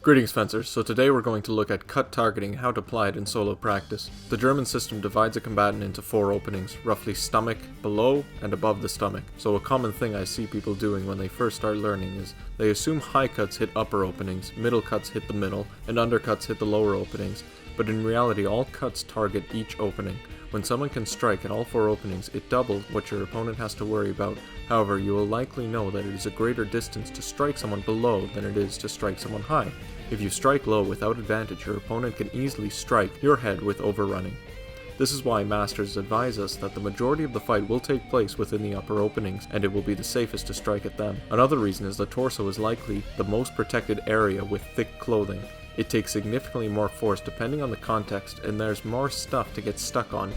Greetings fencers, so today we're going to look at cut targeting, how to apply it in solo practice. The German system divides a combatant into 4 openings, roughly stomach, below, and above the stomach. So a common thing I see people doing when they first start learning is they assume high cuts hit upper openings, middle cuts hit the middle, and undercuts hit the lower openings, but in reality all cuts target each opening. When someone can strike at all 4 openings, it doubles what your opponent has to worry about. However, you will likely know that it is a greater distance to strike someone below than it is to strike someone high. If you strike low without advantage, your opponent can easily strike your head with overrunning. This is why masters advise us that the majority of the fight will take place within the upper openings, and it will be the safest to strike at them. Another reason is the torso is likely the most protected area with thick clothing. It takes significantly more force depending on the context, and there's more stuff to get stuck on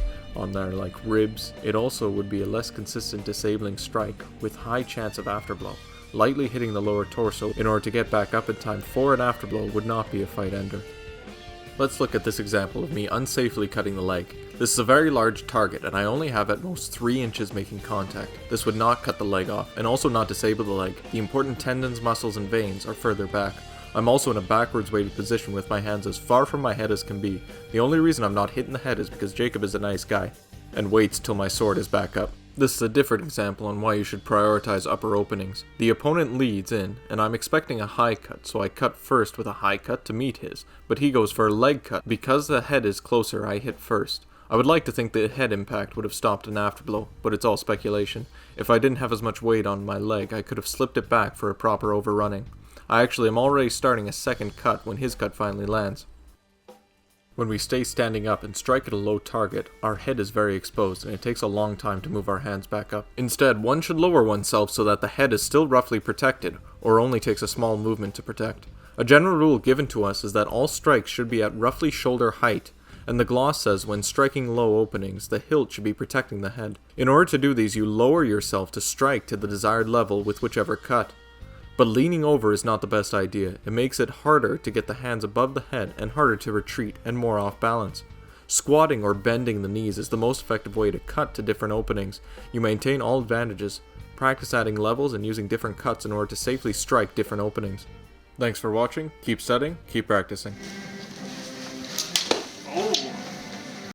there like ribs. It also would be a less consistent disabling strike with high chance of afterblow. Lightly hitting the lower torso in order to get back up in time for an afterblow would not be a fight ender. Let's look at this example of me unsafely cutting the leg. This is a very large target and I only have at most 3 inches making contact. This would not cut the leg off and also not disable the leg. The important tendons, muscles, and veins are further back. I'm also in a backwards weighted position with my hands as far from my head as can be. The only reason I'm not hitting the head is because Jacob is a nice guy and waits till my sword is back up. This is a different example on why you should prioritize upper openings. The opponent leads in, and I'm expecting a high cut, so I cut first with a high cut to meet his, but he goes for a leg cut. Because the head is closer, I hit first. I would like to think the head impact would have stopped an afterblow, but it's all speculation. If I didn't have as much weight on my leg, I could have slipped it back for a proper overrunning. I actually am already starting a second cut when his cut finally lands. When we stay standing up and strike at a low target, our head is very exposed and it takes a long time to move our hands back up. Instead, one should lower oneself so that the head is still roughly protected, or only takes a small movement to protect. A general rule given to us is that all strikes should be at roughly shoulder height, and the gloss says when striking low openings, the hilt should be protecting the head. In order to do these, you lower yourself to strike to the desired level with whichever cut. But leaning over is not the best idea. It makes it harder to get the hands above the head and harder to retreat and more off balance. Squatting or bending the knees is the most effective way to cut to different openings. You maintain all advantages. Practice adding levels and using different cuts in order to safely strike different openings. Thanks for watching, keep studying, keep practicing.